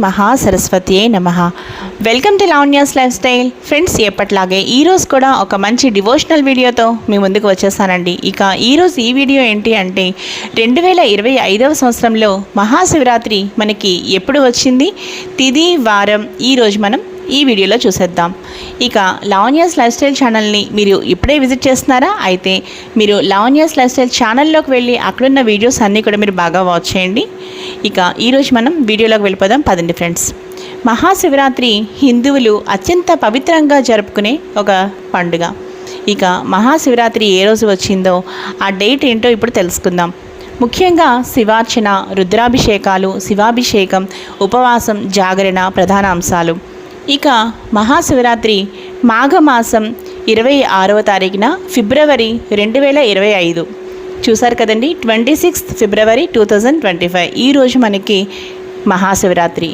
మహాసరస్వతియే నమః. Welcome to Lavanya's life style. Friends, ఎప్పట్లాగే ఈరోజు కూడా ఒక మంచి డివోషనల్ వీడియోతో మీ ముందుకు వచ్చేసానండి. ఇక ఈరోజు ఈ వీడియో ఏంటి అంటే 2025వ సంవత్సరంలో మహాశివరాత్రి మనకి ఎప్పుడు వచ్చింది, తిథి, వారం ఈరోజు మనం ఈ వీడియోలో చూసేద్దాం. ఇక లావణ్యాస్ లైఫ్ స్టైల్ ఛానల్ని మీరు ఇప్పుడే విజిట్ చేస్తున్నారా? అయితే మీరు లావణ్యాస్ లైఫ్ స్టైల్ ఛానల్లోకి వెళ్ళి అక్కడున్న వీడియోస్ అన్నీ కూడా మీరు బాగా వాచ్ చేయండి. ఇక ఈరోజు మనం వీడియోలోకి వెళ్ళిపోదాం పదండి ఫ్రెండ్స్. మహాశివరాత్రి హిందువులు అత్యంత పవిత్రంగా జరుపుకునే ఒక పండుగ. ఇక మహాశివరాత్రి ఏ రోజు వచ్చిందో ఆ డేట్ ఏంటో ఇప్పుడు తెలుసుకుందాం. ముఖ్యంగా శివార్చన, రుద్రాభిషేకాలు, శివాభిషేకం, ఉపవాసం, జాగరణ ప్రధాన అంశాలు. ఇక మహాశివరాత్రి మాఘమాసం 26వ తారీఖున ఫిబ్రవరి 2025. చూసారు కదండి, 26 ఫిబ్రవరి 2025 ఈరోజు మనకి మహాశివరాత్రి.